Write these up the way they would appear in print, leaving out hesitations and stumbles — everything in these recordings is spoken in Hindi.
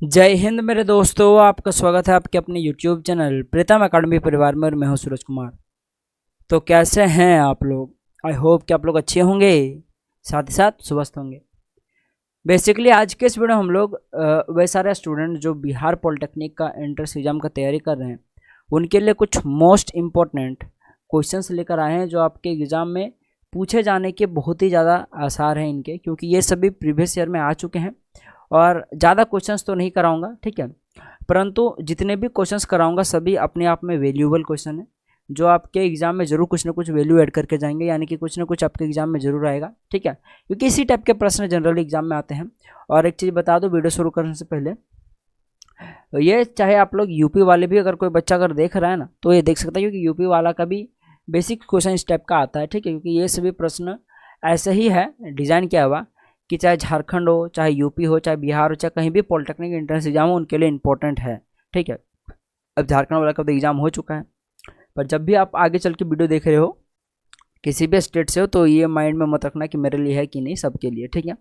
जय हिंद मेरे दोस्तों, आपका स्वागत है आपके अपने YouTube चैनल प्रीतम एकेडमी परिवार में। और मैं हूं सूरज कुमार। तो कैसे हैं आप लोग? आई होप कि आप लोग अच्छे होंगे, साथ ही साथ स्वस्थ होंगे। बेसिकली आज के इस वीडियो हम लोग वे सारे स्टूडेंट जो बिहार पॉलिटेक्निक का एंट्रेंस एग्जाम का तैयारी कर रहे हैं उनके लिए कुछ मोस्ट इम्पोर्टेंट क्वेश्चंस लेकर आए हैं जो आपके एग्ज़ाम में पूछे जाने के बहुत ही ज़्यादा आसार हैं इनके, क्योंकि ये सभी प्रीवियस ईयर में आ चुके हैं। और ज़्यादा क्वेश्चंस तो नहीं कराऊंगा, ठीक है, परंतु जितने भी क्वेश्चंस कराऊंगा सभी अपने आप में वैल्यूएबल क्वेश्चन है जो आपके एग्जाम में जरूर कुछ ना कुछ वैल्यू ऐड करके जाएंगे, यानी कि कुछ ना कुछ आपके एग्जाम में जरूर आएगा, ठीक है, क्योंकि इसी टाइप के प्रश्न जनरली एग्जाम में आते हैं। और एक चीज़ बता दो वीडियो शुरू करने से पहले, ये चाहे आप लोग यूपी वाले भी अगर कोई बच्चा अगर देख रहा है ना तो ये देख सकता है, क्योंकि यूपी वाला का भी बेसिक क्वेश्चन इस टाइप का आता है, ठीक है, क्योंकि ये सभी प्रश्न ऐसे ही है डिज़ाइन किया हुआ कि चाहे झारखंड हो, चाहे यूपी हो, चाहे बिहार हो, चाहे कहीं भी पॉलिटेक्निक एंट्रेंस एग्जाम हो, उनके लिए इंपॉर्टेंट है, ठीक है। अब झारखंड वाला का तो एग्जाम हो चुका है, पर जब भी आप आगे चल के वीडियो देख रहे हो किसी भी स्टेट से हो तो ये माइंड में मत रखना कि मेरे लिए है कि नहीं, सबके लिए, ठीक है।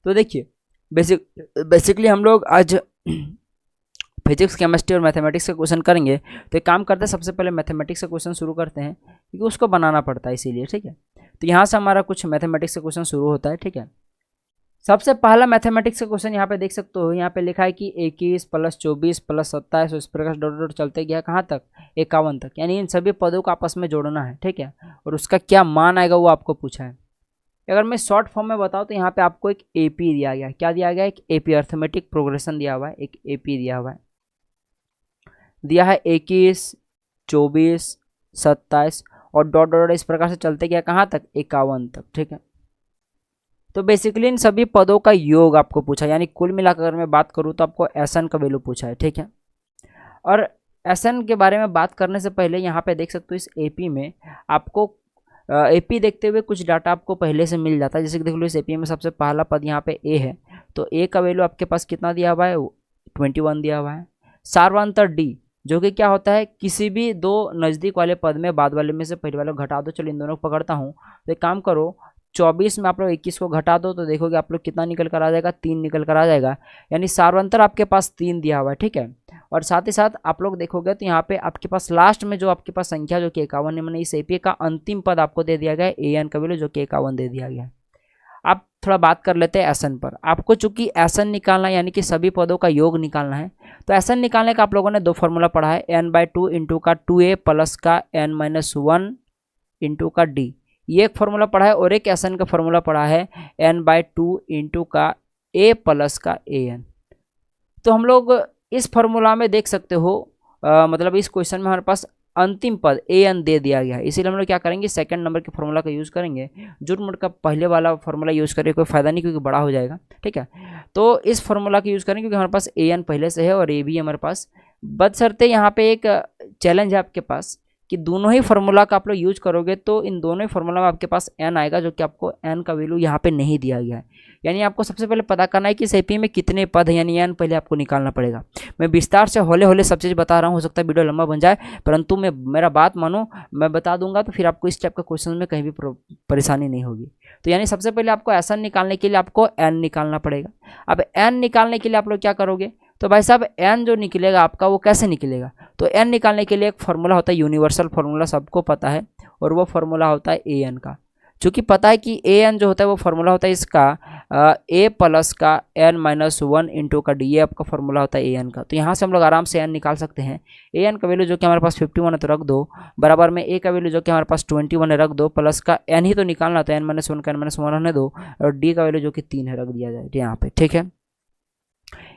तो देखिए बेसिकली हम लोग आज फिजिक्स, केमिस्ट्री और मैथमेटिक्स का क्वेश्चन करेंगे। तो एक काम करते हैं, सबसे पहले मैथमेटिक्स का क्वेश्चन शुरू करते हैं क्योंकि उसको बनाना पड़ता है इसीलिए, ठीक है। तो यहाँ से हमारा कुछ मैथमेटिक्स का क्वेश्चन शुरू होता है, ठीक है। सबसे पहला मैथमेटिक्स का क्वेश्चन यहाँ पे देख सकते हो, यहाँ पे लिखा है कि 21 + 24 + 27 इस प्रकार डॉट डॉट चलते गया कहाँ तक, 51 तक, यानी इन सभी पदों को आपस में जोड़ना है, ठीक है। और उसका क्या मान आएगा वो आपको पूछा है। अगर मैं शॉर्ट फॉर्म में बताऊँ तो यहाँ पे आपको एक एपी दिया गया है। क्या दिया गया है? एक एपी, अर्थमेटिक प्रोग्रेशन दिया हुआ है, एक एपी दिया हुआ है। दिया है 21, 24, 27 और डॉट डॉट इस प्रकार से चलते गया कहाँ तक, 51 तक, ठीक है। तो बेसिकली इन सभी पदों का योग आपको पूछा, यानी कुल मिलाकर मैं बात करूँ तो आपको एसएन का वैल्यू पूछा है, ठीक है। और एसएन के बारे में बात करने से पहले यहाँ पे देख सकते हो इस एपी में आपको एपी देखते हुए कुछ डाटा आपको पहले से मिल जाता है। जैसे कि देख लो इस एपी में सबसे पहला पद यहाँ पे ए है, तो ए का वैल्यू आपके पास कितना दिया हुआ है, 21 दिया हुआ है। सार्वंतर डी जो कि क्या होता है, किसी भी दो नज़दीक वाले पद में बाद वाले में से पहले वाले घटा दो। चलो इन दोनों को पकड़ता हूँ, तो एक काम करो 24 में आप लोग 21 को घटा दो तो देखोगे आप लोग कितना निकल कर आ जाएगा, 3 निकल कर आ जाएगा, यानी सार्वंतर आपके पास 3 दिया हुआ है, ठीक है। और साथ ही साथ आप लोग देखोगे तो यहाँ पे आपके पास लास्ट में जो आपके पास संख्या जो कि 51 है, मैंने इस एपी का अंतिम पद आपको दे दिया गया है ए एन का वैल्यू जो कि 51 दे दिया गया है। आप थोड़ा बात कर लेते हैं एसएन पर। आपको चूंकि एसएन निकालना है यानी कि सभी पदों का योग निकालना है, तो एसएन निकालने का आप लोगों ने दो फॉर्मूला पढ़ा है, n/2 इंटू का 2a प्लस का n-1 इंटू का d, ये एक फॉर्मूला पढ़ा है। और एक एसएन का फॉर्मूला पढ़ा है n/2 इंटू का a प्लस का an। तो हम लोग इस फॉर्मूला में देख सकते हो मतलब इस क्वेश्चन में हमारे पास अंतिम पद ए एन दे दिया गया है, इसीलिए हम लोग क्या करेंगे, सेकंड नंबर के फॉर्मूला का यूज़ करेंगे। जुट मुट का पहले वाला फॉर्मूला यूज़ करेंगे कोई फायदा नहीं, क्योंकि बड़ा हो जाएगा, ठीक है। तो इस फॉर्मूला का यूज़ करेंगे क्योंकि हमारे पास ए एन पहले से है और ए भी हमारे पास। बदशर्ते यहाँ पे एक चैलेंज है आपके पास कि दोनों ही फार्मूला का आप लोग यूज करोगे तो इन दोनों ही फार्मूला में आपके पास एन आएगा, जो कि आपको एन का वैल्यू यहाँ पे नहीं दिया गया है। यानी आपको सबसे पहले पता करना है कि इस एपी में कितने पद हैं, यानी एन पहले आपको निकालना पड़ेगा। मैं विस्तार से हौले हौले सब चीज़ बता रहा हूँ, हो सकता है वीडियो लंबा बन जाए, परंतु मेरा बात मानो, मैं बता दूंगा तो फिर आपको इस टाइप का क्वेश्चन में कहीं भी परेशानी नहीं होगी। तो यानी सबसे पहले आपको एसएन निकालने के लिए आपको एन निकालना पड़ेगा। अब एन निकालने के लिए आप लोग क्या करोगे, तो भाई साहब एन जो निकलेगा आपका वो कैसे निकलेगा, तो एन निकालने के लिए एक फार्मूला होता है, यूनिवर्सल फार्मूला सबको पता है, और वो फार्मूला होता है ए एन का। चूँकि पता है कि ए एन जो होता है वो फार्मूला होता है इसका ए प्लस का n-1 इंटू का डी, ये आपका फार्मूला होता है ए एन का। तो यहाँ से हम लोग आराम से एन निकाल सकते हैं। ए एन का वैल्यू जो कि हमारे पास 51 है तो रख दो, बराबर में ए का वैल्यू जो कि हमारे पास 21 है रख दो, प्लस का एन ही तो निकालना था, n-1 का n-1 होने दो, और डी का वैल्यू जो कि 3 है रख दिया जाए यहाँ पे, ठीक है।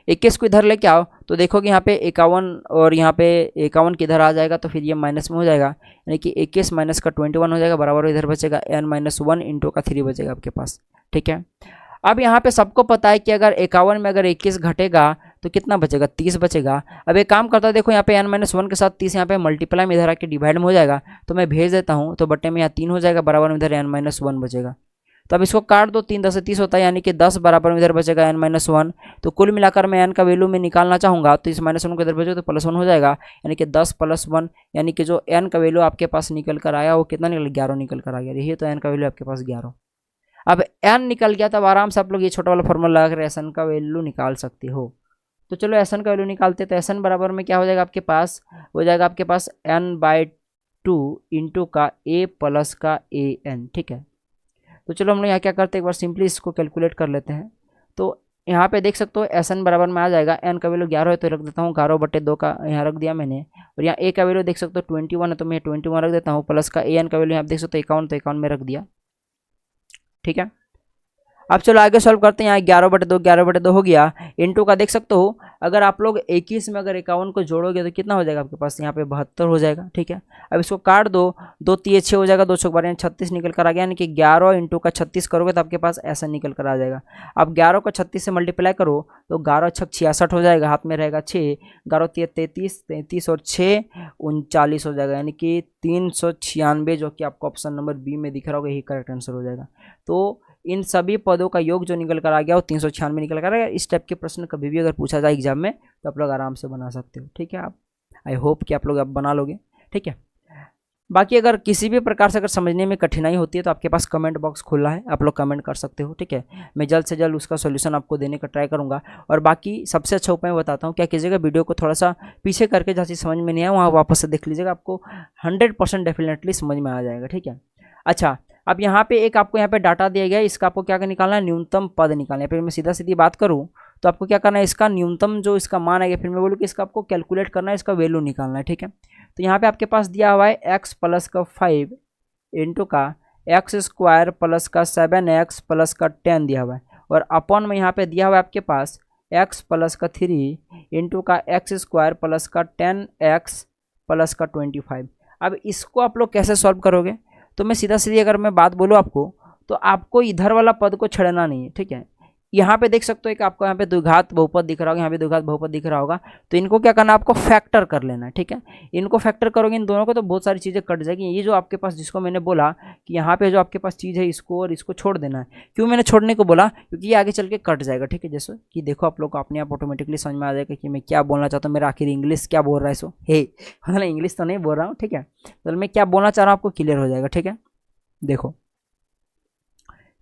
21 को इधर लेके आओ तो देखोगे यहाँ पे 51 और यहाँ पे 51 किधर आ जाएगा, तो फिर ये माइनस में हो जाएगा, यानी कि 21 माइनस का 21 हो जाएगा, बराबर इधर बचेगा n-1 इंटू का 3 बचेगा आपके पास, ठीक है। अब यहाँ पे सबको पता है कि अगर 51 में अगर 21 घटेगा तो कितना बचेगा, 30 बचेगा। अब एक काम करता है, देखो यहाँ पे n-1 के साथ 30 यहाँ पे मल्टीप्लाई में इधर आके डिवाइड में हो जाएगा, तो मैं भेज देता हूँ, तो बट्टे में यहाँ 3 हो जाएगा, बराबर में इधर n-1 बचेगा। तो अब इसको काट दो, 3 10 से 30 होता है, यानी कि 10 बराबर में इधर बचेगा n-1। तो कुल मिलाकर मैं n का वैल्यू में निकालना चाहूँगा तो इस -1 को इधर भेजो तो +1 हो जाएगा, यानी कि 10 + 1, यानी कि जो n का वैल्यू आपके पास निकल कर आया वो कितना निकल, 11 निकल कर आ गया। यही तो n का वैल्यू आपके पास 11। अब n निकल गया तब आराम से आप लोग ये छोटा वाला फॉर्मूला लगा कर एन का वैल्यू निकाल सकते हो। तो चलो Sn का वैल्यू निकालते हैं। तो Sn बराबर में क्या हो जाएगा आपके पास, हो जाएगा आपके पास n/2 इंटू का a प्लस का an, ठीक है। तो चलो हम लोग यहाँ क्या करते हैं, एक बार सिंपली इसको कैलकुलेट कर लेते हैं। तो यहाँ पे देख सकते हो Sn बराबर में आ जाएगा, n का वैल्यू 11 है तो रख देता हूँ 11/2 का यहाँ रख दिया मैंने। और यहाँ a का वैल्यू देख सकते हो 21 है तो मैं 21 रख देता हूँ, प्लस का an का वैल्यू यहाँ देख सकते हो 51 तो 51 में रख दिया, ठीक है। अब चलो आगे सॉल्व करते हैं। यहाँ 11/2 हो गया, इंटू का देख सकते हो अगर आप लोग 21 में अगर 51 को जोड़ोगे तो कितना हो जाएगा आपके पास, यहाँ पे 72 हो जाएगा, ठीक है। अब इसको काट दो, 2 3 6 हो जाएगा, 2 6 12 36 निकल कर आ गया, यानी कि 11 इंटू का 36 करोगे तो आपके पास ऐसा निकल कर आ जाएगा। अब 11 को 36 से मल्टीप्लाई करो तो 11 6 66 हो जाएगा, हाथ में रहेगा 6, 11 33 33 और 6 39 हो जाएगा, यानी कि 396, जो कि आपको ऑप्शन नंबर बी में दिख रहा होगा, यही करेक्ट आंसर हो जाएगा। तो इन सभी पदों का योग जो निकल कर आ गया वो 396 निकल कर आ गया। इस टाइप के प्रश्न कभी भी अगर पूछा जाए एग्जाम में तो आप लोग आराम से बना सकते हो, ठीक है। आप आई होप कि आप लोग अब बना लोगे, ठीक है। बाकी अगर किसी भी प्रकार से अगर समझने में कठिनाई होती है तो आपके पास कमेंट बॉक्स खुला है, आप लोग कमेंट कर सकते हो, ठीक है। मैं जल्द से जल्द उसका सॉल्यूशन आपको देने का ट्राई करूंगा। और बाकी सबसे अच्छा उपाय बताता हूँ, क्या कीजिएगा, वीडियो को थोड़ा सा पीछे करके जहाँ चीज़ समझ में नहीं आया वहाँ वापस से देख लीजिएगा, आपको 100% डेफिनेटली समझ में आ जाएगा, ठीक है। अच्छा, अब यहाँ पे एक आपको यहाँ पे डाटा दिया गया है, इसका आपको क्या निकालना है, न्यूनतम पद निकालना है। फिर मैं सीधा सीधी बात करूँ तो आपको क्या करना है, इसका न्यूनतम जो इसका मान आएगा, फिर मैं बोलूँ कि इसका आपको कैलकुलेट करना है, इसका वैल्यू निकालना है, ठीक है। तो यहाँ पे आपके पास दिया हुआ है x प्लस का 5 इंटू का x² प्लस का 7x प्लस का 10 दिया हुआ है, और अपॉन में यहाँ पे दिया हुआ है आपके पास x प्लस का 3 इंटू का x² प्लस का 10x प्लस का 25। अब इसको आप लोग कैसे सॉल्व करोगे, तो मैं सीधा सीधी अगर मैं बात बोलूँ आपको, तो आपको इधर वाला पद को छेड़ना नहीं है, ठीक है। यहाँ पे देख सकते हो एक आपको यहाँ पे द्विघात बहुपद दिख रहा होगा, यहाँ पे द्विघात बहुपद दिख रहा होगा, तो इनको क्या करना है, आपको फैक्टर कर लेना है, ठीक है। इनको फैक्टर करोगे इन दोनों को तो बहुत सारी चीज़ें कट जाएगी। ये जो आपके पास, जिसको मैंने बोला कि यहाँ पे जो आपके पास चीज़ है इसको और इसको छोड़ देना है, क्यों मैंने छोड़ने को बोला, क्योंकि ये आगे चल के कट जाएगा, ठीक है। जैसे कि देखो आप लोग को अपने आप ऑटोमेटिकली समझ में आ जाएगा कि मैं क्या बोलना चाहता हूँ, मेरा आखिर इंग्लिश क्या बोल रहा है, सो हे मतलब इंग्लिश तो नहीं बोल रहा हूँ, ठीक है। तो मैं क्या बोलना चाह रहा हूँ आपको क्लियर हो जाएगा, ठीक है। देखो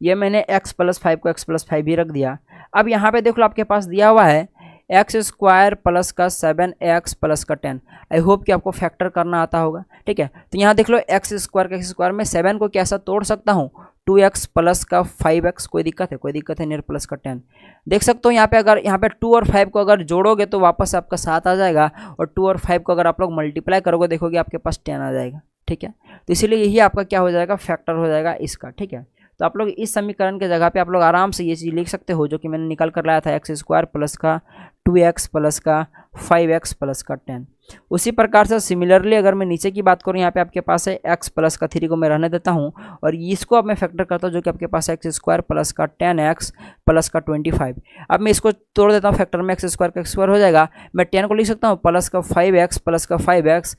ये मैंने x प्लस 5 को x प्लस 5 ही रख दिया। अब यहाँ पे देख लो आपके पास दिया हुआ है x² प्लस का 7x प्लस का 10। आई होप कि आपको फैक्टर करना आता होगा, ठीक है। तो यहाँ देख लो x² में 7 को कैसा तोड़ सकता हूँ, 2x प्लस का 5x, कोई दिक्कत है, कोई दिक्कत है नहीं, प्लस का 10 देख सकते हो। यहाँ पे अगर यहाँ पे 2 और 5 को अगर जोड़ोगे तो वापस आपका 7 आ जाएगा, और 2 और 5 को अगर आप लोग मल्टीप्लाई करोगे देखोगे आपके पास 10 आ जाएगा, ठीक है। तो इसीलिए यही आपका क्या हो जाएगा, फैक्टर हो जाएगा इसका, ठीक है। तो आप लोग इस समीकरण के जगह पे आप लोग आराम से ये चीज़ लिख सकते हो, जो कि मैंने निकाल कर लाया था, x² प्लस का 2x प्लस का 5x प्लस का 10। उसी प्रकार से सिमिलरली अगर मैं नीचे की बात करूँ, यहाँ पे आपके पास है x प्लस का 3 को मैं रहने देता हूँ, और इसको अब मैं फैक्टर करता हूँ, जो कि आपके पास x² प्लस का 10x प्लस का 25। अब मैं इसको तोड़ देता हूँ फैक्टर में, x² का x² हो जाएगा, मैं 10 को लिख सकता हूँ प्लस का 5x प्लस का 5x,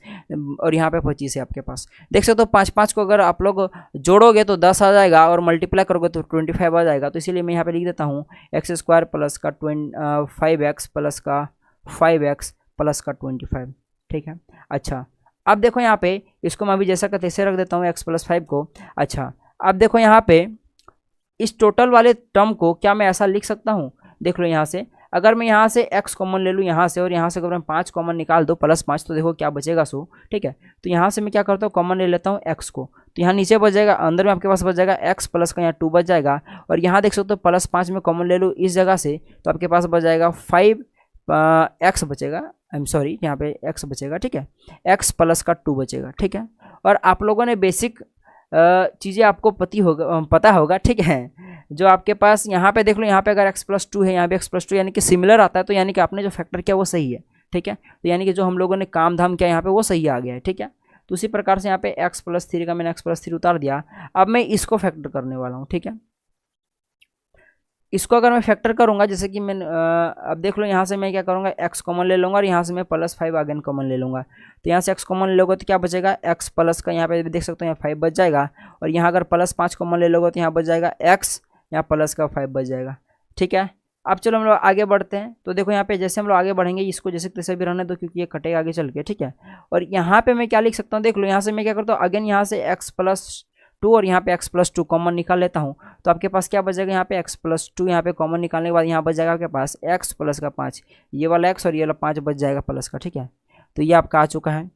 और यहाँ पे 25 है आपके पास। देख सकते हो 5 5 को अगर आप लोग जोड़ोगे तो 10 आ जाएगा, और मल्टीप्लाई करोगे तो 25 आ जाएगा। तो इसीलिए मैं यहाँ पे लिख देता हूँ x² प्लस का 5x प्लस का 5x प्लस का 25, ठीक है। अच्छा, अब देखो यहाँ पे इसको मैं अभी जैसा का तैसे रख देता हूँ x प्लस 5 को। अच्छा, अब देखो यहाँ पे इस टोटल वाले टर्म को क्या मैं ऐसा लिख सकता हूँ, देख लो यहाँ से अगर मैं यहाँ से x कॉमन ले लूँ यहाँ से, और यहाँ से अगर मैं 5 कॉमन निकाल दो प्लस 5, तो देखो क्या बचेगा, सो ठीक है। तो यहाँ से मैं क्या करता हूँ, कॉमन ले लेता हूँ x को, तो यहाँ नीचे बच जाएगा, अंदर में आपके पास बच जाएगा x प्लस का यहाँ 2 बच जाएगा, और यहाँ देख सकते हो प्लस 5 में कॉमन ले लूँ इस जगह से, तो आपके पास बच जाएगा 5x बचेगा, आई एम सॉरी यहाँ पे x बचेगा, ठीक है, x प्लस का 2 बचेगा, ठीक है। और आप लोगों ने बेसिक चीज़ें आपको पता होगा, ठीक है। जो आपके पास यहाँ पे देख लो, यहाँ पे अगर x प्लस 2 है, यहाँ पे x प्लस 2 यानी कि सिमिलर आता है, तो यानी कि आपने जो फैक्टर किया वो सही है, ठीक है। तो यानी कि जो हम लोगों ने काम धाम किया यहाँ पे वो सही आ गया है, ठीक है। तो उसी प्रकार से यहाँ पे x प्लस 3 का मैंने x प्लस 3 उतार दिया। अब मैं इसको फैक्टर करने वाला हूँ, ठीक है। इसको अगर मैं फैक्टर करूंगा, जैसे कि मैं अब देख लो यहाँ से मैं क्या करूँगा, x कॉमन ले लूँगा, और यहाँ से मैं प्लस 5 अगेन कॉमन ले लूँगा। तो यहाँ से x कॉमन ले लोगे तो क्या बचेगा, x प्लस का यहाँ पे देख सकते हो यहाँ 5 बच जाएगा, और यहाँ अगर प्लस 5 कॉमन ले लोगे तो यहाँ बच जाएगा x, यहाँ प्लस का 5 बच जाएगा, ठीक है। अब चलो हम लोग आगे बढ़ते हैं। तो देखो यहाँ पे जैसे हम लोग आगे बढ़ेंगे, इसको जैसे तैसे भी रहने दो क्योंकि ये कटेगा आगे चल के, ठीक है। और यहाँ पे मैं क्या लिख सकता हूँ, देख लो यहाँ से मैं क्या करता हूँ, अगेन यहाँ से x प्लस 2 और यहाँ पे x प्लस 2 कॉमन निकाल लेता हूँ तो आपके पास क्या बचेगा, यहाँ पे x प्लस 2 यहाँ पे कॉमन निकालने के बाद यहाँ बच जाएगा आपके पास x प्लस का 5, ये वाला x और ये वाला 5 बच जाएगा प्लस का, ठीक है। तो ये आपका आ चुका है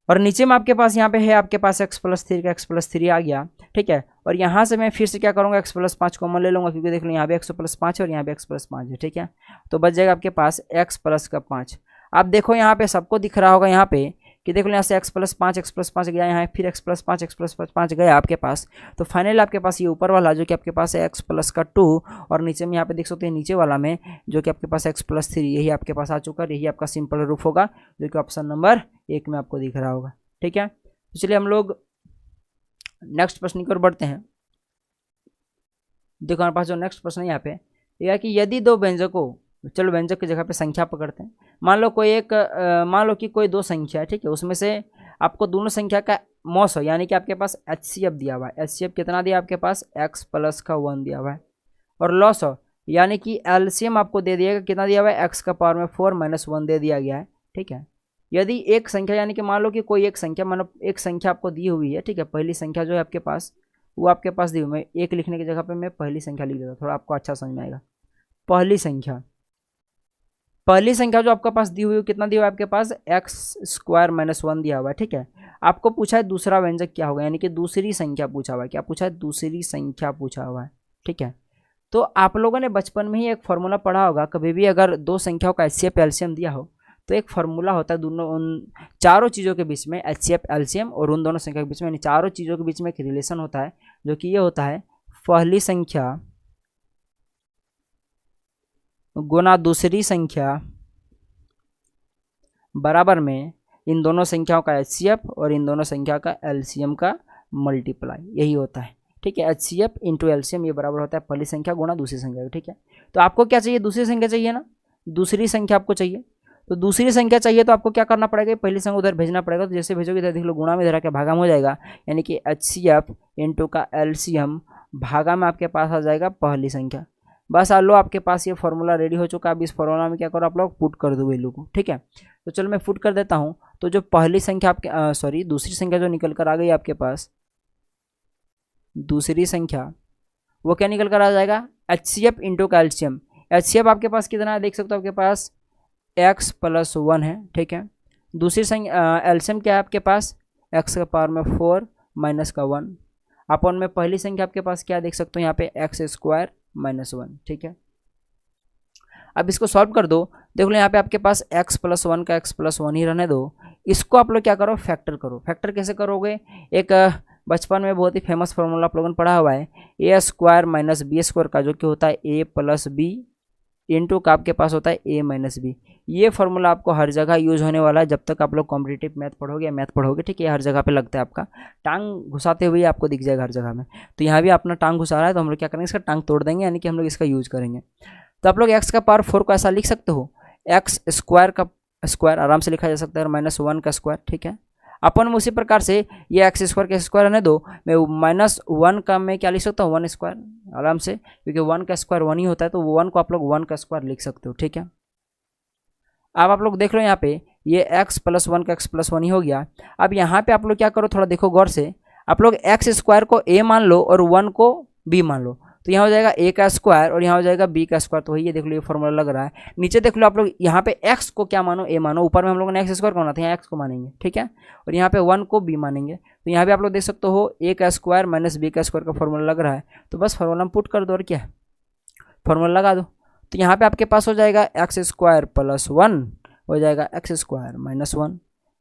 और नीचे में आपके पास यहाँ पे है आपके पास x प्लस 3 का x प्लस 3 आ गया, ठीक है। और यहाँ से मैं फिर से क्या करूँगा, x प्लस 5 कॉमन ले लूँगा क्योंकि देख लो यहाँ पे x प्लस 5 है और यहाँ पे x प्लस 5 है, ठीक है। तो बच जाएगा आपके पास x प्लस का 5। आप देखो यहाँ पे सबको दिख रहा होगा यहाँ पे कि देख लो यहाँ से x प्लस 5 गया, यहाँ फिर x प्लस 5 गया आपके पास। तो फाइनल आपके पास ये ऊपर वाला जो कि आपके पास है x प्लस का 2 और नीचे में यहाँ पे देख सकते हैं नीचे वाला में जो कि आपके पास x प्लस 3, यही आपके पास आ चुका है। यही आपका सिंपल रूप होगा जो कि ऑप्शन नंबर 1 में आपको दिख रहा होगा, ठीक है। तो चलिए हम लोग नेक्स्ट प्रश्न की ओर बढ़ते हैं। देखो हमारे पास जो नेक्स्ट प्रश्न है यहाँ पे यह है कि यदि दो व्यंजकों, चलो व्यंजक की जगह पे संख्या पकड़ते हैं। मान लो कि कोई दो संख्या है, ठीक है, उसमें से आपको दोनों संख्या का मॉस हो, यानी कि आपके पास HCF दिया हुआ है। HCF कितना दिया आपके पास, x प्लस का 1 दिया हुआ है। और लॉस हो यानी कि LCM आपको दे दिएगा, कितना दिया हुआ है, x का पावर में 4 माइनस 1 दे दिया गया है, ठीक है। यदि एक संख्या, यानी कि मान लो कि कोई एक संख्या, मानो एक संख्या आपको दी हुई है, ठीक है, पहली संख्या जो है आपके पास वो आपके पास दी हुई, मैं एक लिखने की जगह पे मैं पहली संख्या लिख देता हूँ, थोड़ा आपको अच्छा समझ में आएगा। पहली संख्या जो आपके पास दी हुई है कितना दिया हुआ है आपके पास, x स्क्वायर माइनस 1 दिया हुआ है, ठीक है। आपको पूछा है दूसरा व्यंजक क्या होगा, यानी कि दूसरी संख्या पूछा हुआ है। क्या पूछा है, दूसरी संख्या पूछा हुआ है, ठीक है। तो आप लोगों ने बचपन में ही एक फॉर्मूला पढ़ा होगा, कभी भी अगर दो संख्याओं का HCF LCM दिया हो तो एक फार्मूला होता है दोनों, उन चारों चीज़ों के बीच में HCF LCM और उन दोनों संख्या के बीच में, यानी चारों चीज़ों के बीच में एक रिलेशन होता है जो कि ये होता है पहली संख्या गुना दूसरी संख्या बराबर में इन दोनों संख्याओं का HCF और इन दोनों संख्या का LCM का मल्टीप्लाई, यही होता है, ठीक है। HCF इंटू LCM ये बराबर होता है पहली संख्या गुना दूसरी संख्या, ठीक है। तो आपको क्या चाहिए, दूसरी संख्या चाहिए ना, दूसरी संख्या आपको चाहिए। तो दूसरी संख्या चाहिए तो आपको क्या करना पड़ेगा, पहली संख्या उधर भेजना पड़ेगा। तो जैसे भेजोगे इधर देख लो गुणा में इधर आके भागा में हो जाएगा, यानी कि HCF इंटू का LCM भागा में आपके पास आ जाएगा पहली संख्या। बस आ लो, आपके पास ये फॉर्मूला रेडी हो चुका है। अब इस फॉर्मूला में क्या करो, आप लोग पुट कर दो वैल्यू को, ठीक है। तो चलो मैं पुट कर देता हूँ। तो जो पहली संख्या आपके दूसरी संख्या जो निकल कर आ गई आपके पास, दूसरी संख्या वो क्या निकल कर आ जाएगा, HCF इंटू का LCM। HCF आपके पास कितना है, देख सकते हो आपके पास x प्लस 1 है, ठीक है। दूसरी संख्या LCM क्या है आपके पास, x का पावर में 4 माइनस का 1 अपन में पहली संख्या आपके पास क्या देख सकते हो यहाँ पे x स्क्वायर माइनस 1, ठीक है। अब इसको सॉल्व कर दो, देख लो यहाँ पे आपके पास x प्लस 1 का x प्लस 1 ही रहने दो। इसको आप लोग क्या करो, फैक्टर करो। फैक्टर कैसे करोगे, एक बचपन में बहुत ही फेमस फॉर्मूला आप लोगों ने पढ़ा हुआ है, ए स्क्वायर माइनस बी स्क्वायर का जो कि होता है ए प्लस बी इंटू का आपके पास होता है ए माइनस बी। ये फॉर्मूला आपको हर जगह यूज होने वाला है जब तक आप लोग कॉम्पिटिटिव मैथ पढ़ोगे या मैथ पढ़ोगे, ठीक है। हर जगह पे लगता है, आपका टांग घुसाते हुए आपको दिख जाएगा हर जगह में। तो यहाँ भी अपना टांग घुसा रहा है तो हम लोग क्या करेंगे, इसका टांग तोड़ देंगे, यानी कि हम लोग इसका यूज करेंगे। तो आप लोग x का पावर 4 को ऐसा लिख सकते हो, x स्क्वायर का स्क्वायर आराम से लिखा जा सकता है, माइनस 1 का स्क्वायर, ठीक है। अपन में उसी प्रकार से ये x स्क्वायर के स्क्वायर रहने दो, मैं माइनस 1 का मैं क्या लिख सकता हूँ, 1 स्क्वायर आराम से, क्योंकि 1 का स्क्वायर 1 ही होता है, तो 1 को आप लोग 1 का स्क्वायर लिख सकते हो, ठीक है। अब आप लोग देख लो यहाँ पे ये x प्लस 1 का x प्लस 1 ही हो गया। अब यहाँ पे आप लोग क्या करो, थोड़ा देखो गौर से, आप लोग x स्क्वायर को a मान लो और 1 को b मान लो, तो यहाँ हो जाएगा a का स्क्वायर और यहाँ हो जाएगा b का स्क्वायर। तो वही ये देख लो ये फॉर्मूला लग रहा है। नीचे देख लो आप लोग यहाँ पे x को क्या मानो, a मानो, ऊपर में हम लोगों ने x स्क्वायर को माना था, यहाँ x को मानेंगे, ठीक है। और यहाँ पे 1 को b मानेंगे। तो यहाँ पे आप लोग देख सकते हो a का स्क्वायर माइनस b का स्क्वायर का फॉर्मूला लग रहा है। तो बस फॉर्मूला में पुट कर दो और क्या है, फॉर्मूला लगा दो। तो यहाँ पे आपके पास हो जाएगा x स्क्वायर प्लस 1 हो जाएगा x स्क्वायर माइनस 1,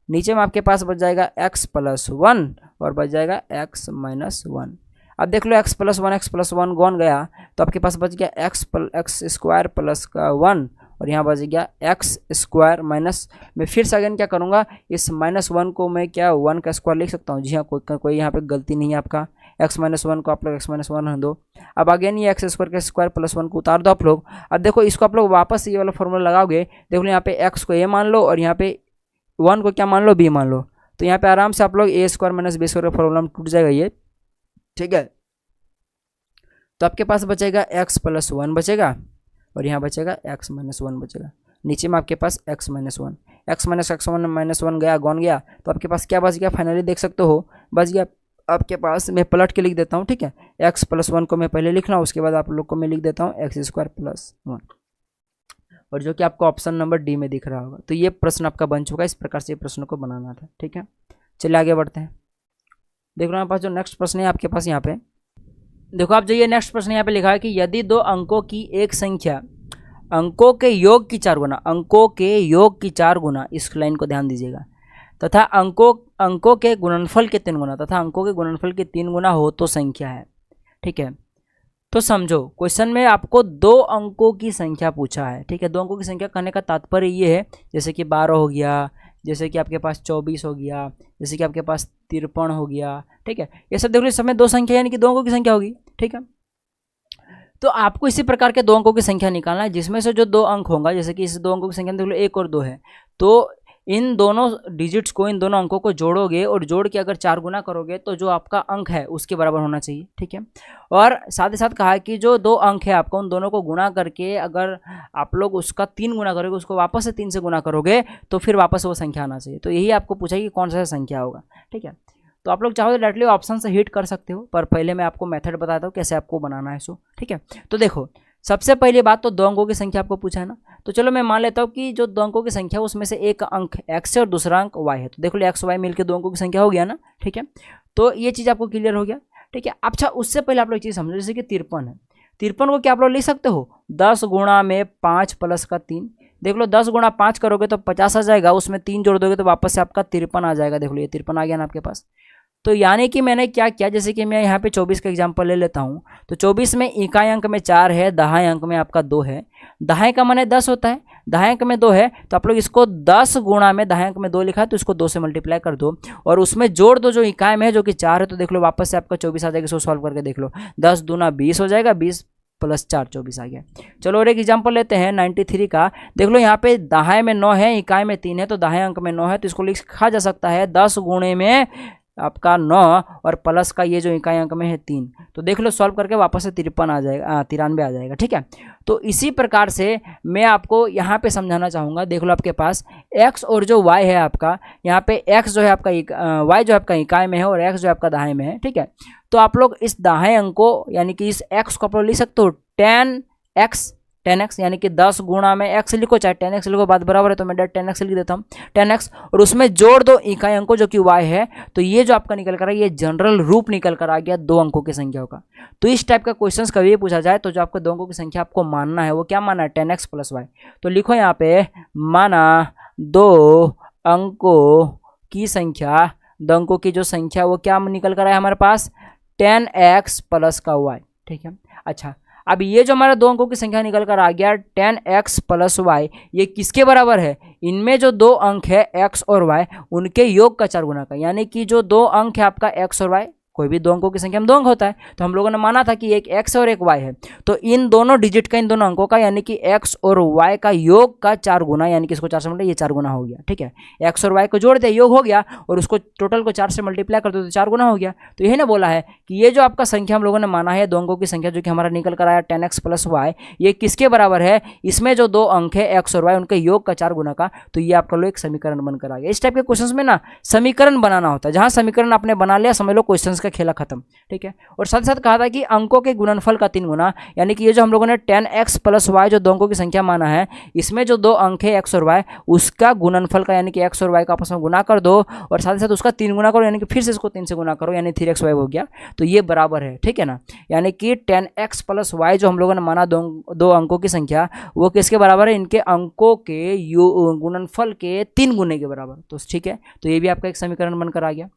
नीचे में आपके पास बच जाएगा x प्लस 1 और बच जाएगा x माइनस 1। अब देख लो x प्लस 1 गॉन गया, तो आपके पास बच गया x स्क्वायर प्लस का 1 और यहाँ बच गया x स्क्वायर माइनस, मैं फिर से अगेन क्या करूँगा, इस माइनस 1 को मैं क्या 1 का स्क्वायर लिख सकता हूँ। जी हाँ, कोई यहाँ पे गलती नहीं है आपका, x माइनस 1 को आप लोग x माइनस 1 रहने दो। अब अगेन ये x स्क्वायर के स्क्वायर प्लस 1 को उतार दो आप लोग। अब देखो इसको आप लोग वापस ये वाला फॉर्मूला लगाओगे, देख लो यहाँ पे x को a मान लो और यहाँ पे 1 को क्या मान लो, b मान लो। तो यहाँ पे आराम से आप लोग a square minus b square का फॉर्मूला में टूट जाएगा ये, ठीक है। तो आपके पास बचेगा x प्लस 1 बचेगा और यहाँ बचेगा x माइनस 1 बचेगा, नीचे में आपके पास x माइनस 1 गया, गॉन गया। तो आपके पास क्या बच गया, फाइनली देख सकते हो बच गया आपके पास मैं पलट के लिख देता हूँ, ठीक है। x+1 को मैं पहले लिख रहा हूँ, उसके बाद आप लोग को मैं लिख देता हूँ x² + 1, और जो कि आपको ऑप्शन नंबर डी में दिख रहा होगा। तो ये प्रश्न आपका बन चुका है, इस प्रकार से प्रश्न को बनाना था, ठीक है। चलिए आगे बढ़ते हैं। देख लो हमारे पास जो नेक्स्ट प्रश्न है आपके पास यहाँ पे, देखो आप जो ये नेक्स्ट प्रश्न यहाँ पे लिखा है कि यदि दो अंकों की एक संख्या अंकों के योग की 4 गुना, अंकों के योग की 4 गुना, इस लाइन को ध्यान दीजिएगा, तथा अंकों के गुणनफल के 3 गुना, तथा अंकों के गुणनफल के 3 गुना हो तो संख्या है, ठीक है। तो समझो क्वेश्चन में आपको 2 अंकों की संख्या पूछा है, ठीक है। 2 अंकों की संख्या कहने का तात्पर्य ये है, जैसे कि 12 हो गया, जैसे कि आपके पास 24 हो गया, जैसे कि आपके पास 53 हो गया, ठीक है। ये सब देख लो, इस समय 2 संख्या यानी कि 2 अंकों की संख्या होगी, ठीक है। तो आपको इसी प्रकार के 2 अंकों की संख्या निकालना है, जिसमें से जो 2 अंक होगा, जैसे कि इस 2 अंकों की संख्या देख लो 1 और 2 है, तो इन दोनों डिजिट्स को, इन दोनों अंकों को जोड़ोगे और जोड़ के अगर 4 गुना करोगे तो जो आपका अंक है उसके बराबर होना चाहिए, ठीक है। और साथ ही साथ कहा है कि जो 2 अंक है आपको उन दोनों को गुणा करके अगर आप लोग उसका 3 गुना करोगे, उसको वापस से 3 से गुना करोगे तो फिर वापस वो संख्या आना चाहिए। तो यही आपको पूछा कि कौन सा संख्या होगा, ठीक है। तो आप लोग चाहो तो डायरेक्टली ऑप्शन से हिट कर सकते हो, पर पहले मैं आपको मेथड बताता हूँ कैसे आपको बनाना है इसको, ठीक है। तो देखो सबसे पहली बात तो 2 अंकों की संख्या आपको पूछा है ना, तो चलो मैं मान लेता हूँ कि जो 2 अंकों की संख्या उसमें से एक अंक x है और दूसरा अंक y है। तो देखो x y मिलकर 2 अंकों की संख्या हो गया ना, ठीक है। तो ये चीज़ आपको क्लियर हो गया, ठीक है। अच्छा उससे पहले आप लोग चीज़ समझो, जैसे कि 53 है, 53 को क्या आप लोग लिख सकते हो 10 गुणा में 5 प्लस का 3। देख लो 10 गुणा 5 करोगे तो 50 आ जाएगा, उसमें 3 जोड़ दोगे तो वापस से आपका 53 आ जाएगा। देख लो ये 53 आ गया ना आपके पास। तो यानी कि मैंने क्या किया, जैसे कि मैं यहाँ पे 24 का एग्जांपल ले लेता हूँ, तो 24 में इकाई अंक में 4 है, दहाई अंक में आपका 2 है, दहाई का माने 10 होता है, दहाई अंक में 2 है, तो आप लोग इसको 10 गुणा में दहाई अंक में 2 लिखा है तो इसको 2 से मल्टीप्लाई कर दो और उसमें जोड़ दो जो इकाई में है जो कि 4 है। तो देख लो वापस से आपका 24 आ जाएगा। इसको सॉल्व करके देख लो 10 दूना 20 हो जाएगा, 20 + 4 24 आ गया। चलो और एक एग्जाम्पल लेते हैं 93 का। देख लो यहाँ पे दहाई में 9 है, इकाई में 3 है, तो दहाई अंक में 9 है, तो इसको लिखा जा सकता है 10 गुणे में आपका 9 और प्लस का ये जो इकाई अंक में है 3। तो देख लो सॉल्व करके वापस से 53 आ जाएगा, 93 आ जाएगा, ठीक है। तो इसी प्रकार से मैं आपको यहाँ पे समझाना चाहूँगा। देख लो आपके पास x और जो y है आपका, यहाँ पे x जो है आपका y जो आपका इकाई में है और x जो आपका दहाई में है, ठीक है। तो आप लोग इस दहाई अंक को यानी कि इस x को आप लोग लिख सकते हो 10x, यानी कि 10 गुणा में x लिखो चाहे 10x लिखो, बात बराबर है, तो मैं 10x लिख देता हूँ 10x और उसमें जोड़ दो इकाई अंकों जो कि y है। तो ये जो आपका निकल कर आ ये जनरल रूप निकल कर आ गया 2 अंकों की संख्या का। तो इस टाइप का क्वेश्चंस कभी भी पूछा जाए तो जो आपको 2 अंकों की संख्या आपको मानना है वो क्या मानना है 10x + y। तो लिखो यहाँ पे माना 2 अंकों की संख्या, 2 अंकों की जो संख्या वो क्या निकल कर आया हमारे पास 10x + y, ठीक है। अच्छा अब ये जो हमारा 2 अंकों की संख्या निकल कर आ गया 10x + y, ये किसके बराबर है, इनमें जो 2 अंक है x और y उनके योग का 4 गुना का, यानी कि जो 2 अंक है आपका x और y, कोई भी 2 अंकों की संख्या में 2 अंक होता है, तो हम लोगों ने माना था कि एक x और एक y है, तो इन दोनों डिजिट का, इन दोनों अंकों का यानी कि x और y का योग का 4 गुना, यानी कि इसको 4 से मल्टीप्लाई, ये 4 गुना हो गया, ठीक है। x और y को जोड़ दे योग हो गया और उसको टोटल को 4 से मल्टीप्लाई कर दो तो 4 गुना हो गया। तो यही ना बोला है कि ये जो आपका संख्या हम लोगों ने माना है 2 अंकों की संख्या जो कि हमारा निकल कर आया 10x + y, ये किसके बराबर है, इसमें जो 2 अंक है x और y उनके योग का 4 गुना का। तो ये आपका लो एक समीकरण बनकर आ गया। इस टाइप के क्वेश्चन में ना समीकरण बनाना होता है, जहां समीकरण आपने बना लिया समझ लो क्वेश्चन का खेला खत्म, ठीक है। और साथ साथ कहा था कि अंकों के गुणनफल का 3 गुना, यानी कि ये जो हम लोगों ने 10x + y जो 2 अंकों की संख्या माना है, इसमें जो 2 अंक है x और y उसका गुणनफल का, यानी कि x और y का आपस में गुना कर दो और साथ ही साथ उसका 3 गुना करो, यानी कि फिर से इसको 3 से गुना करो, यानी 3xy हो गया। तो ये बराबर है, ठीक है ना। यानी कि 10x + y जो हम लोगों ने माना 2 अंकों की संख्या वो किसके बराबर है, इनके अंकों के गुणनफल के 3 गुने के बराबर। तो ठीक है, तो ये भी आपका एक समीकरण बनकर आ गया।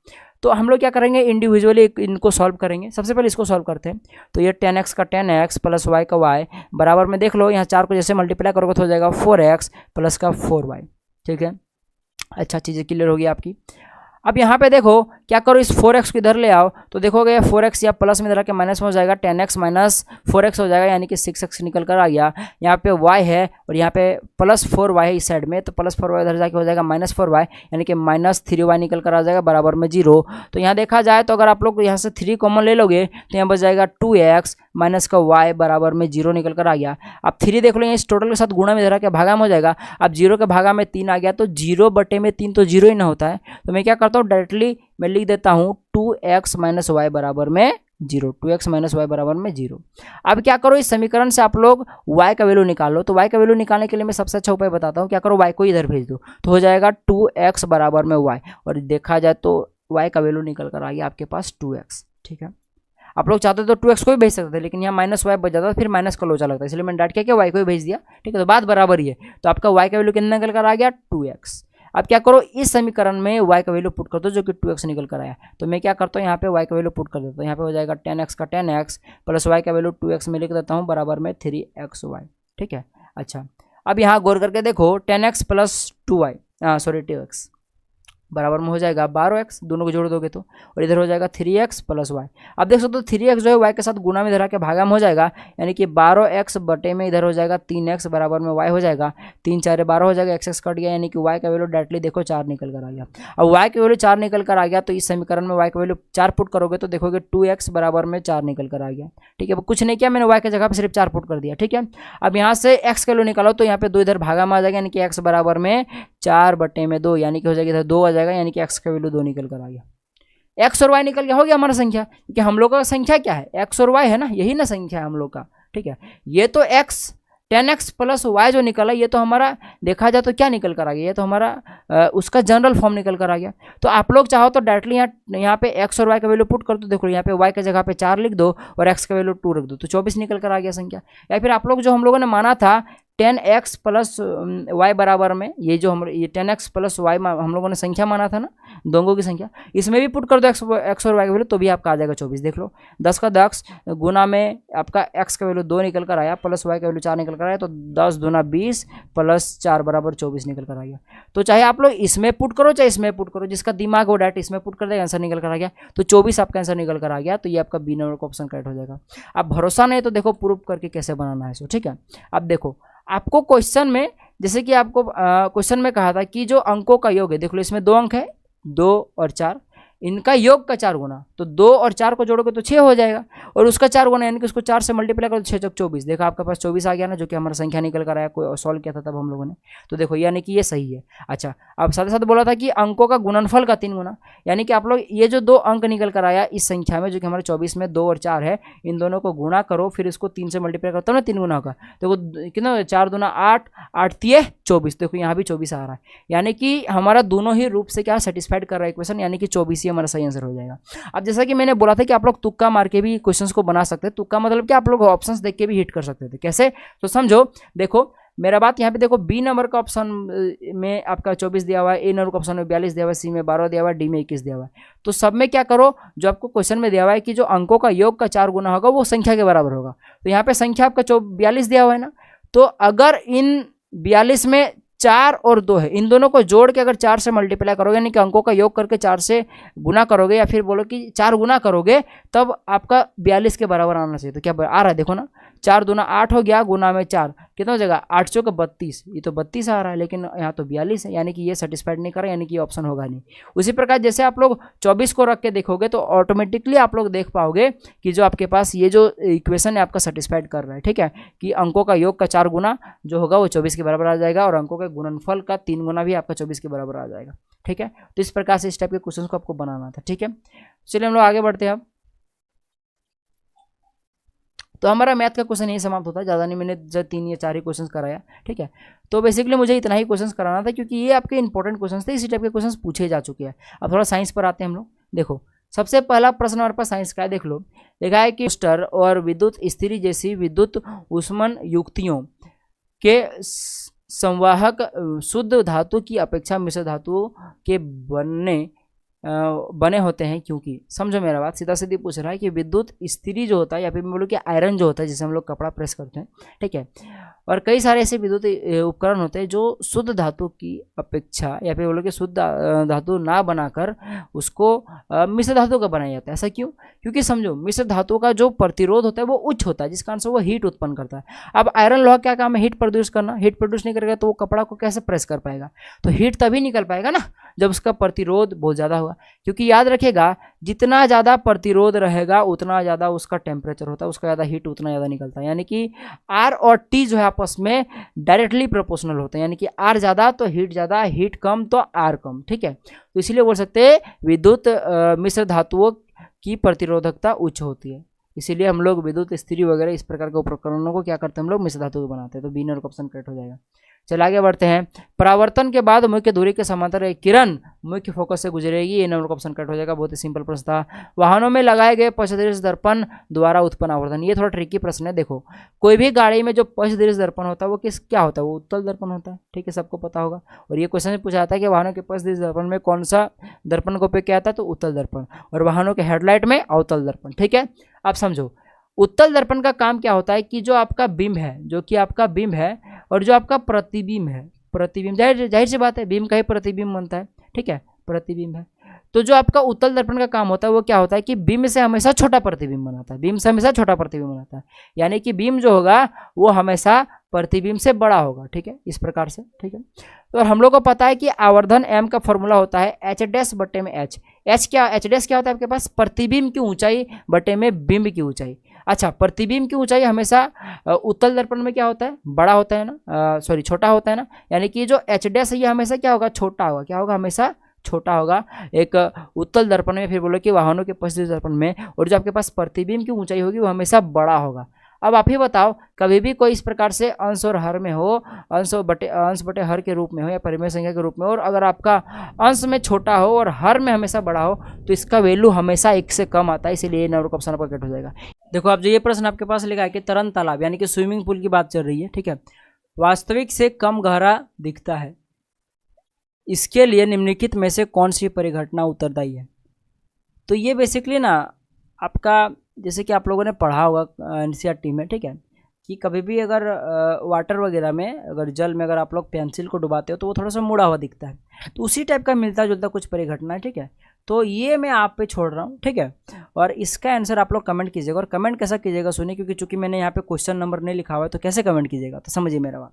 तो हम लोग क्या करेंगे इंडिविजुअली इनको सॉल्व करेंगे। सबसे पहले इसको सॉल्व करते हैं। तो ये 10x का 10x + y का y बराबर में देख लो यहाँ 4 को जैसे मल्टीप्लाई करोगे तो हो जाएगा 4x + का 4y, ठीक है। अच्छा चीज़ें क्लियर होगी आपकी। अब यहाँ पे देखो क्या करो, इस 4x को इधर ले आओ तो देखोगे 4x या प्लस में इधर के माइनस में हो जाएगा, 10x - 4x हो जाएगा, यानी कि 6x निकल कर आ गया। यहाँ पे y है और यहाँ पे +4y है इस साइड में, तो +4y इधर जाके हो जाएगा -4y, यानी कि -3y निकल कर आ जाएगा बराबर में 0। तो यहाँ देखा जाए तो अगर आप लोग यहाँ से 3 कॉमन ले लोगे तो यहाँ बच जाएगा 2x - का y बराबर में 0 निकल कर आ गया। अब 3 देख लो इस टोटल के साथ गुणा में इधर के भागा में हो जाएगा। अब 0 के भागा में 3 आ गया तो 0/3 तो 0 ही ना होता है। तो मैं क्या करता हूँ डायरेक्टली मैं लिख देता हूँ 2x माइनस वाई बराबर में 0, 2x माइनस वाई बराबर में 0। अब क्या करो, इस समीकरण से आप लोग y का वैल्यू निकालो। तो y का वैल्यू निकालने के लिए मैं सबसे अच्छा उपाय बताता हूँ, क्या करो, y को इधर भेज दो तो हो जाएगा 2x बराबर में y, और देखा जाए तो y का वैल्यू निकल कर आ गया आपके पास 2x। ठीक है, आप लोग चाहते तो 2x को भी भेज सकते थे, लेकिन यहाँ माइनस वाई बच जाता, फिर माइनस का लोचा लगता है, इसलिए मैंने डाट किया कि y को भी भेज दिया। ठीक है, तो बात बराबर ही है। तो आपका y का वैल्यू कितना निकल कर आ गया 2x। अब क्या करो, इस समीकरण में y का वैल्यू पुट कर दो जो कि 2x निकल कर आया। तो मैं क्या करता हूँ, यहाँ पे y का वैल्यू पुट कर देता हूँ। यहाँ पे हो जाएगा 10x का 10x प्लस y का वैल्यू 2x में लिख देता हूँ बराबर में 3xy। ठीक है, अच्छा अब यहाँ गौर करके देखो, 10x प्लस 2x बराबर में हो जाएगा 12x, दोनों को जोड़ दोगे तो, और इधर हो जाएगा 3x प्लस वाई। अब देख सकते हो 3x जो है y के साथ गुना में इधर आके भागा में हो जाएगा, यानी कि 12x बटे में इधर हो जाएगा 3x बराबर में y हो जाएगा, 3 4 12 हो जाएगा, x कट गया, यानी कि y का वैल्यू डायरेक्टली देखो 4 निकल कर आ गया। अब y का वैल्यू 4 निकल कर आ गया, तो इस समीकरण में y का वैल्यू 4 पुट करोगे तो देखोगे 2x बराबर में 4 निकल कर आ गया। ठीक है, अब कुछ नहीं किया मैंने, y की जगह पर सिर्फ 4 पुट कर दिया। ठीक है, अब यहाँ से x का वैल्यू निकालो तो यहाँ पे 2 इधर भागा में आ जाएगा, यानी कि x बराबर में 4 बटे में 2, यानी कि हो जाएगा इधर 2 आ जाएगा, यानी कि x का वैल्यू 2 निकल कर आ गया। x और y निकल गया, हो गया हमारा संख्या, क्योंकि हम लोग का संख्या क्या है, x और y है ना, यही ना संख्या है हम लोग का। ठीक है, ये तो x 10x प्लस y जो निकला, ये तो हमारा देखा जाए तो क्या निकल कर आ गया, ये तो हमारा उसका जनरल फॉर्म निकल कर आ गया। तो आप लोग चाहो तो डायरेक्टली यहाँ पे x और y का वैल्यू पुट कर दो। देखो यहाँ पे y की जगह पे 4 लिख दो और x का वैल्यू 2 रख दो, तो 24 निकल कर आ गया संख्या। या फिर आप लोग जो हम लोगों ने माना था 10x प्लस वाई बराबर में, ये जो हम ये 10x प्लस वाई हम लोगों ने संख्या माना था ना, दोनों की संख्या, इसमें भी पुट कर दो x और y का वैल्यू, तो भी आपका आ जाएगा 24। देख लो 10 का 10 गुना में आपका x का वैल्यू 2 निकल कर आया, प्लस y का वैल्यू 4 निकल कर आया, तो 10 दूना 20 प्लस 4 बराबर 24 निकल कर आ गया। तो चाहे आप लोग इसमें पुट करो चाहे इसमें पुट करो, जिसका दिमाग हो डायरेक्ट इसमें पुट कर देगा, आंसर निकल कर आ गया। तो 24 आपका आंसर निकल कर आ गया, तो ये आपका बी नंबर का ऑप्शन करेक्ट हो जाएगा। अब भरोसा नहीं तो देखो प्रूफ करके कैसे बनाना है इसको। ठीक है, अब देखो आपको क्वेश्चन में, जैसे कि आपको क्वेश्चन में कहा था कि जो अंकों का योग है, देख लो इसमें 2 अंक है, 2 और 4, इनका योग का 4 गुना, तो 2 और 4 को जोड़ोगे तो 6 हो जाएगा, और उसका 4 गुना यानी कि उसको 4 से मल्टीप्लाई करो तो 6 चौक 24। देखो आपके पास 24 आ गया ना, जो कि हमारा संख्या निकल कर आया, कोई सॉल्व किया था तब हम लोगों ने, तो देखो यानी कि ये सही है। अच्छा, अब साथ ही साथ बोला था कि अंकों का गुणनफल का 3 गुना, यानी कि आप लोग ये जो 2 अंक निकल कर आया इस संख्या में, जो कि हमारे 24 में 2 और 4 है, इन दोनों को गुणा करो, फिर इसको 3 से मल्टीप्लाई करो तब ना 3 गुना होगा। देखो कितना, 4 दूना 8, 8 3 24, देखो यहाँ भी 24 आ रहा है, यानी कि हमारा दोनों ही रूप से क्या सेटिस्फाइड कर रहा है इक्वेशन, यानी कि 24 ही हमारा सही आंसर हो जाएगा। अब जैसा कि मैंने बोला था कि आप लोग तुक्का मार के भी क्वेश्चंस को बना सकते हैं। तुक्का मतलब कि आप लोग ऑप्शंस देख के भी हिट कर सकते थे। कैसे, तो समझो, देखो मेरा बात यहाँ पे देखो, बी नंबर का ऑप्शन में आपका 24 दिया हुआ है, ए नंबर का ऑप्शन में 42 दिया हुआ है, सी में 12 दिया हुआ है, डी में 21 दिया हुआ है। तो सब में क्या करो, जो आपको क्वेश्चन में दिया हुआ है कि जो अंकों का योग का 4 गुना होगा वो संख्या के बराबर होगा, तो यहाँ पे संख्या आपका 42 दिया हुआ है ना, तो अगर इन 42 में 4 और 2 है, इन दोनों को जोड़ के अगर 4 से मल्टीप्लाई करोगे, यानी कि अंकों का योग करके 4 से गुना करोगे, या फिर बोलो कि 4 गुना करोगे, तब आपका 42 के बराबर आना चाहिए। तो क्या आ रहा है, देखो ना, 4 दूना 8 हो गया, गुना में 4 कितना हो जाएगा, 8 चौक 32, ये तो 32 आ रहा है, लेकिन यहाँ तो 42 है, यानी कि ये सेटिस्फाइड नहीं कर रहा, यानी कि ये ऑप्शन होगा नहीं। उसी प्रकार जैसे आप लोग 24 को रख के देखोगे तो ऑटोमेटिकली आप लोग देख पाओगे कि जो आपके पास ये जो इक्वेशन है आपका सेटिस्फाइड कर रहा है। ठीक है, कि अंकों का योग का 4 गुना जो होगा वो 24 के बराबर आ जाएगा, और अंकों के गुणनफल का 3 गुना भी आपका 24 के बराबर आ जाएगा। ठीक है, तो इस प्रकार से इस टाइप के क्वेश्चन को आपको बनाना था। ठीक है, चलिए हम लोग आगे बढ़ते हैं। अब तो हमारा मैथ का क्वेश्चन यही समाप्त होता है, ज़्यादा नहीं, मैंने जब 3 या 4 ही क्वेश्चन कराया। ठीक है, तो बेसिकली मुझे इतना ही क्वेश्चन कराना था, क्योंकि ये आपके इंपॉर्टेंट क्वेश्चन थे, इसी टाइप के क्वेश्चन पूछे जा चुके हैं। अब थोड़ा साइंस पर आते हैं हम लोग। देखो सबसे पहला प्रश्न हमारे पास साइंस का है, देख लो, देखा है कि स्टर और विद्युत स्थिरी जैसी विद्युत ऊष्मन युक्तियों के संवाहक शुद्ध धातु की अपेक्षा मिश्र धातुओं के बने होते हैं, क्योंकि समझो मेरा बात, सीधा सीधी पूछ रहा है कि विद्युत स्थिरी जो होता है, या फिर मैं बोलूँ कि आयरन जो होता है जिसे हम लोग कपड़ा प्रेस करते हैं, ठीक है, और कई सारे ऐसे विद्युत उपकरण होते हैं जो शुद्ध धातु की अपेक्षा, या फिर बोलो कि शुद्ध धातु ना बनाकर उसको मिश्र धातु का बनाया जाता है। ऐसा क्यों? क्योंकि समझो मिश्र धातु का जो प्रतिरोध होता है वो उच्च होता है, जिस कारण से वो हीट उत्पन्न करता है। अब आयरन लोहा क्या काम है, हीट प्रोड्यूस करना। हीट प्रोड्यूस नहीं करेगा तो वो कपड़ा को कैसे प्रेस कर पाएगा? तो हीट तभी निकल पाएगा ना जब उसका प्रतिरोध बहुत ज़्यादा होगा। होगा, क्योंकि याद रखिएगा जितना ज़्यादा प्रतिरोध रहेगा उतना ज़्यादा उसका टेम्परेचर होता है, उसका ज़्यादा हीट उतना ज़्यादा निकलता है। यानी कि आर और टी जो है आपस में डायरेक्टली प्रोपोर्शनल होते हैं, यानी कि आर ज़्यादा तो हीट ज़्यादा, हीट कम तो आर कम, ठीक है। तो इसीलिए बोल सकते हैं विद्युत मिश्र धातुओं की प्रतिरोधकता उच्च होती है, इसीलिए हम लोग विद्युत इस्त्री वगैरह इस प्रकार के उपकरणों को क्या करते हैं, हम लोग मिश्र धातु बनाते हैं। तो बी नंबर का ऑप्शन करेक्ट हो जाएगा। चलिए आगे बढ़ते हैं। परावर्तन के बाद मुख्य दूरी के समांतर एक किरण मुख्य फोकस से गुजरेगी, ये नंबर का ऑप्शन करेक्ट हो जाएगा। बहुत ही सिंपल प्रश्न था। वाहनों में लगाए गए पश्चदृश्य दर्पण द्वारा उत्पन्न आवर्धन, ये थोड़ा ट्रिकी प्रश्न है। देखो कोई भी गाड़ी में जो पश्चदृश्य दर्पण होता है वो क्या होता है, वो उत्तल दर्पण होता है, ठीक है, सबको पता होगा। और ये क्वेश्चन पूछा जाता है कि वाहनों के पश्चदृश्य दर्पण में कौन सा दर्पण को उपयोग किया जाता है, तो उत्तल दर्पण, और वाहनों के हेडलाइट में अवतल दर्पण, ठीक है। अब समझो उत्तल दर्पण का काम क्या होता है कि जो आपका बिंब है, जो कि आपका बिंब है और जो आपका प्रतिबिंब है, प्रतिबिंब जाहिर सी बात है बिंब का ही प्रतिबिंब बनता है, ठीक है, प्रतिबिंब है। तो जो आपका उत्तल दर्पण का काम होता है वो क्या होता है कि बिंब से हमेशा छोटा प्रतिबिंब बनाता है, बिंब से हमेशा छोटा प्रतिबिंब बनाता है, यानी कि बिंब जो होगा वो हमेशा प्रतिबिंब से बड़ा होगा, ठीक है, इस प्रकार से, ठीक है। तो हम लोग को पता है कि आवर्धन एम का फॉर्मूला होता है एच डैश बटे में एच डैश क्या होता है आपके पास, प्रतिबिंब की ऊंचाई बटे में बिंब की ऊंचाई। अच्छा, प्रतिबिंब की ऊंचाई हमेशा उत्तल दर्पण में क्या होता है, बड़ा होता है ना, सॉरी छोटा होता है ना, यानी कि जो एच डैश है ये हमेशा क्या होगा, छोटा होगा, क्या होगा, हमेशा छोटा होगा एक उत्तल दर्पण में। फिर बोलो कि वाहनों के पश्चदृश्य दर्पण में, और जो आपके पास प्रतिबिंब की ऊंचाई होगी वो हमेशा बड़ा होगा। अब आप ही बताओ कभी भी कोई इस प्रकार से अंश और हर में हो, अंश बटे हर के रूप में हो या परिमेय संख्या के रूप में हो, और अगर आपका अंश में छोटा हो और हर में हमेशा बड़ा हो तो इसका वैल्यू हमेशा 1 से कम आता है, इसीलिए नंबर का ऑप्शन आपका कट हो जाएगा। देखो आप जो ये प्रश्न आपके पास लिखा है कि तरन तालाब यानी कि स्विमिंग पूल की बात चल रही है, ठीक है, वास्तविक से कम गहरा दिखता है, इसके लिए निम्नलिखित में से कौन सी परिघटना उत्तरदायी है। तो ये बेसिकली ना आपका, जैसे कि आप लोगों ने पढ़ा होगा एनसीईआरटी में, ठीक है, कि कभी भी अगर वाटर वगैरह में, अगर जल में अगर आप लोग पेंसिल को डुबाते हो तो वो थोड़ा सा मुड़ा हुआ दिखता है, तो उसी टाइप का मिलता जुलता कुछ परिघटना है, ठीक है। तो ये मैं आप पे छोड़ रहा हूँ, ठीक है, और इसका आंसर आप लोग कमेंट कीजिएगा। और कमेंट कैसा कीजिएगा सुनिए, क्योंकि चूंकि मैंने यहाँ पे क्वेश्चन नंबर नहीं लिखा हुआ है तो कैसे कमेंट कीजिएगा, तो समझिए मेरा बात,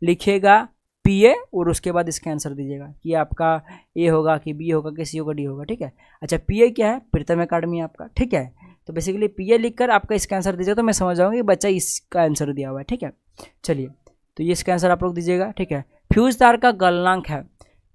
लिखिएगा पीए और उसके बाद इसका आंसर दीजिएगा कि आपका ए होगा कि बी होगा कि सी होगा डी होगा, ठीक है। अच्छा, पीए क्या है, प्रीतम एकेडमी आपका, ठीक है। तो बेसिकली पीए लिखकर आपका इसका आंसर दीजिएगा तो मैं समझ जाऊंगा कि बच्चा इसका आंसर दिया हुआ है, ठीक है। चलिए, तो ये इसका आंसर आप लोग दीजिएगा, ठीक है। फ्यूज तार का गलनांक है,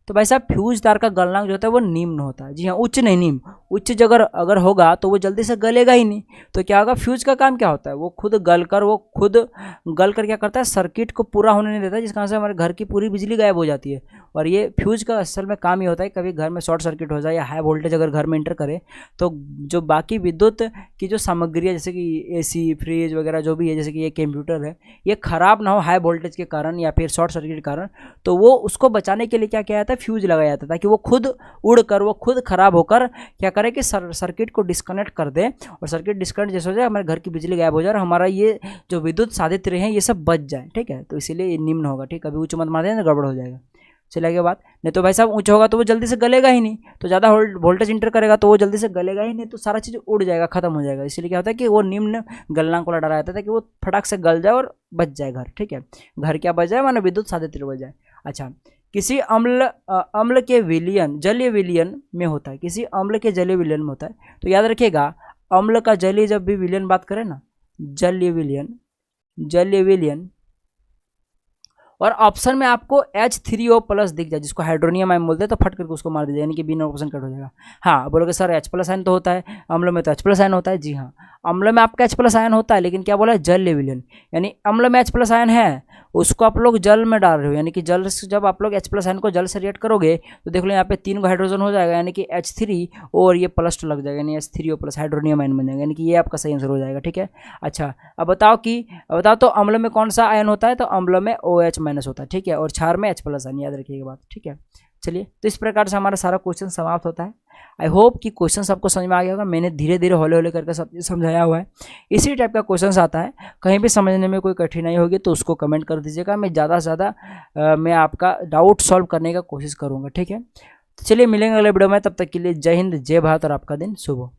तो भाई साहब फ्यूज तार का गलनांक जो होता है वो निम्न होता है, जी हाँ, उच्च नहीं निम्न। उच्च जगह अगर होगा तो वो जल्दी से गलेगा ही नहीं, तो क्या होगा, फ्यूज का काम क्या होता है, वो खुद गल कर क्या करता है, सर्किट को पूरा होने नहीं देता, जिसका से हमारे घर की पूरी बिजली गायब हो जाती है। और ये फ्यूज का असल में काम ही होता है, कभी घर में शॉर्ट सर्किट हो जाए या हाई वोल्टेज अगर घर में इंटर करे तो जो बाकी विद्युत की जो सामग्री है, जैसे कि एसी, फ्रिज वगैरह जो भी है, जैसे कि ये कंप्यूटर है, ये खराब ना हो हाई वोल्टेज के कारण या फिर शॉर्ट सर्किट के कारण, तो वो उसको बचाने के लिए क्या किया जाता है, फ्यूज लगाया जाता था कि वो खुद उड़कर, वो खुद खराब होकर क्या करे कि सर्किट को डिस्कनेक्ट कर दे, और सर्किट डिस्कनेक्ट जैसे हो जाए हमारे घर की बिजली गायब हो जाए और हमारा ये जो विद्युत साधित्र हैं ये सब बच जाए, ठीक है। तो इसीलिए ये निम्न होगा, ठीक है, कभी उच्च मत मार देना गड़बड़ हो जाएगा। चलिए आगे बात, नहीं तो भाई साहब ऊंचा होगा तो वो जल्दी से गलेगा ही नहीं, तो ज़्यादा वोल्टेज इंटर करेगा तो वो जल्दी से गलेगा ही नहीं, तो सारा चीज़ उड़ जाएगा, खत्म हो जाएगा। इसलिए क्या होता है कि वो निम्न गलनांक वाला डरा जाता है कि वो फटाक से गल जाए और बच जाए घर, ठीक है, घर क्या बच जाए, मानो विद्युत साधित्र बच जाए। अच्छा, किसी अम्ल के विलयन, जलीय विलयन में होता है, किसी अम्ल के जलीय विलयन में होता है, तो याद रखिएगा अम्ल का जलीय जब भी विलयन बात करें ना, जलीय विलयन, और ऑप्शन में आपको H3O+ दिख जाए, जिसको हाइड्रोनियम आयन बोलते हैं, तो फट करके उसको मार दीजिए, यानी कि बी ऑप्शन कट हो जाएगा। हाँ, बोलोगे सर H+ आयन तो होता है, अम्ल में तो H+ आयन होता है, जी हाँ, अम्ल में आपका H+ आयन होता है, लेकिन क्या बोला है, जलीय विलयन, यानी अम्ल में H+ आयन है, उसको आप लोग जल में डाल रहे हो, यानी कि जल से जब आप लोग H+ आयन को जल से रिएक्ट करोगे तो देख लो यहाँ पे 3 हाइड्रोजन हो जाएगा, यानी कि H3 और ये प्लस लग जाएगा, यानी H3O+ हाइड्रोनियम आयन बन जाएगा, यानी कि ये आपका सही आंसर हो जाएगा, ठीक है। अच्छा, अब बताओ तो अम्ल में कौन सा आयन होता है, तो अम्ल में OH- होता है, ठीक है, और क्षार में H+ आयन, याद रखिएगा बात, ठीक है। चलिए, तो इस प्रकार से हमारा सारा क्वेश्चन समाप्त होता है। आई होप कि क्वेश्चन आपको समझ में आ गया होगा, मैंने धीरे धीरे हौले हौले करके सब समझाया हुआ है। इसी टाइप का क्वेश्चन आता है, कहीं भी समझने में कोई कठिनाई होगी तो उसको कमेंट कर दीजिएगा, मैं ज़्यादा से ज़्यादा मैं आपका डाउट सॉल्व करने का कोशिश करूँगा, ठीक है। तो चलिए मिलेंगे अगले वीडियो में, तब तक के लिए जय हिंद, जय भारत और आपका दिन शुभ हो।